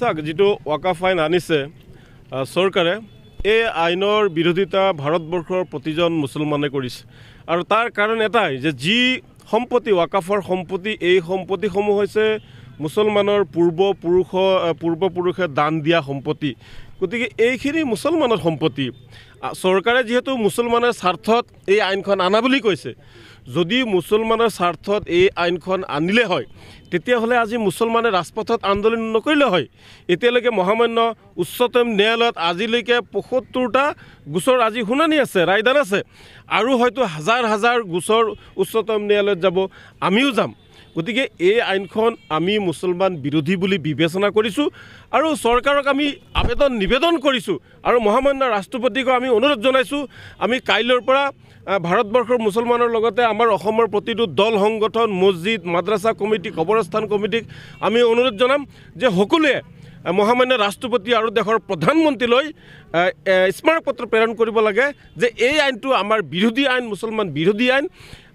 চাওক যেটো ওয়াকাফ আইন আনিছে সৰকাৰে এই আইনৰ বিৰোধিতা ভাৰতবৰ্ষৰ প্ৰতিজন মুছলমানে কৰিছে আৰু তাৰ কাৰণ এটাই যে যি সম্পত্তি ওয়াকাফৰ সম্পত্তি এই সম্পত্তিসমূহ হৈছে মুছলমানৰ পূৰ্বপুৰুষে দান দিয়া সম্পত্তি গতিকে এইখিনি মুছলমানৰ সম্পত্তি সৰকাৰে যেহেতু মুছলমানৰ স্বাৰ্থত এই আইনখন আনা বুলি কৈছে যদি মুছলমানৰ স্বাৰ্থত এই আইনখন আনিলে হয় তেতিয়াহ'লে আজি মুছলমানে ৰাজপথত আন্দোলন নকৰিলে হয় এতিয়ালৈকে মহামান্য উচ্চতম ন্যায়ালয়ত আজিলৈকে ৭৫টা গোচৰ আজি শুনানি আছে ৰায়দান আছে আৰু হয়তো হাজাৰ হাজাৰ গোচৰ উচ্চতম ন্যায়ালয়ত যাব আমিও যাম গতিকে এই আইনখন আমি মুছলমান বিৰোধী বুলি বিবেচনা কৰিছোঁ আৰু চৰকাৰক আমি আবেদন নিবেদন কৰিছোঁ আৰু মহামান্য ৰাষ্ট্ৰপতিক আমি অনুৰোধ জনাইছোঁ আমি কাইলৈৰ পৰা ভাৰতবৰ্ষৰ মুছলমানৰ লগতে আমাৰ অসমৰ প্ৰতিটো দল সংগঠন মছজিদ মাদ্ৰাছা কমিটি কবৰস্থান কমিটিক আমি অনুৰোধ জনাম যে সকলোৱে মহামান্য ৰাষ্ট্ৰপতি আৰু দেশৰ প্ৰধানমন্ত্ৰীলৈ স্মাৰকপত্ৰ প্ৰেৰণ কৰিব লাগে যে এই আইনটো আমাৰ বিৰোধী আইন মুছলমান বিৰোধী আইন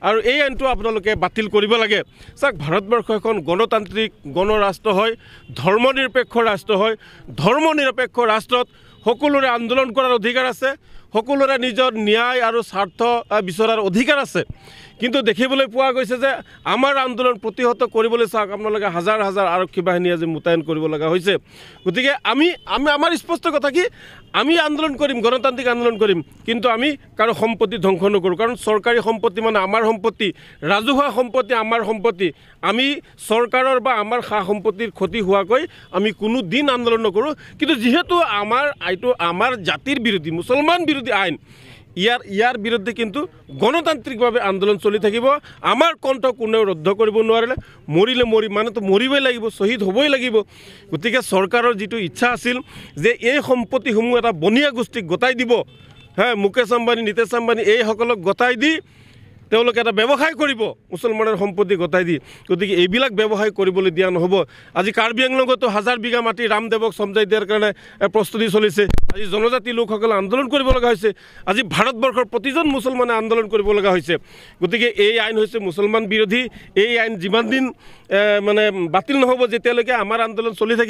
আৰু এই আইনটো আপোনালোকে বাতিল কৰিব লাগে চাওক ভাৰতবৰ্ষ এখন গণতান্ত্ৰিক গণৰাষ্ট্ৰ হয় ধৰ্মনিৰপেক্ষ ৰাষ্ট্ৰ হয় ধৰ্মনিৰপেক্ষ ৰাষ্ট্ৰত সকলোৰে আন্দোলন কৰাৰ অধিকাৰ আছে সকলোৰে নিজৰ ন্যায় আৰু স্বাৰ্থ বিচৰাৰ অধিকাৰ আছে কিন্তু দেখিবলৈ পোৱা গৈছে যে আমাৰ আন্দোলন প্ৰতিহত কৰিবলৈ চাওক আপোনালোকে হাজাৰ হাজাৰ আৰক্ষী বাহিনী আজি মোতায়েন কৰিব লগা হৈছে গতিকে আমি আমাৰ স্পষ্ট কথা কি আমি আন্দোলন কৰিম গণতান্ত্ৰিক আন্দোলন কৰিম কিন্তু আমি কাৰো সম্পত্তি ধ্বংস নকৰোঁ কাৰণ চৰকাৰী সম্পত্তি মানে আমাৰ সম্পত্তি ৰাজহুৱা সম্পত্তি আমাৰ সম্পত্তি আমি চৰকাৰৰ বা আমাৰ সা সম্পত্তিৰ ক্ষতি হোৱাকৈ আমি কোনো দিন আন্দোলন নকৰোঁ কিন্তু যেহেতু আমাৰ জাতিৰ বিৰোধী মুছলমান বিৰোধী আইন ইয়াৰ বিৰুদ্ধে কিন্তু গণতান্ত্ৰিকভাৱে আন্দোলন চলি থাকিব আমাৰ কণ্ঠ কোনেও ৰদ্ধ কৰিব নোৱাৰিলে মানেতো মৰিবই লাগিব শ্বহীদ হ'বই লাগিব গতিকে চৰকাৰৰ যিটো ইচ্ছা আছিল যে এই সম্পত্তিসমূহ এটা বনিয়া গোষ্ঠীক গতাই দিব মুকেশ আম্বানী নীতিশ আম্বানী এইসকলক গতাই দি তেওঁলোকে এটা ব্যৱসায় কৰিব মুছলমানৰ সম্পত্তি গতাই দি গতিকে এইবিলাক ব্যৱসায় কৰিবলৈ দিয়া নহ'ব আজি কাৰ্বি আংলঙতো হাজাৰ বিঘা মাটি ৰামদেৱক সমজাই দিয়াৰ কাৰণে প্ৰস্তুতি চলিছে আজি জনজাতি লোকসকলে আন্দোলন কৰিব লগা হৈছে আজি ভাৰতবৰ্ষৰ প্ৰতিজন মুছলমানে আন্দোলন কৰিব লগা হৈছে গতিকে এই আইন হৈছে মুছলমান বিৰোধী এই আইন যিমান দিন মানে বাতিল নহ'ব যেতিয়ালৈকে আমাৰ আন্দোলন চলি থাকিব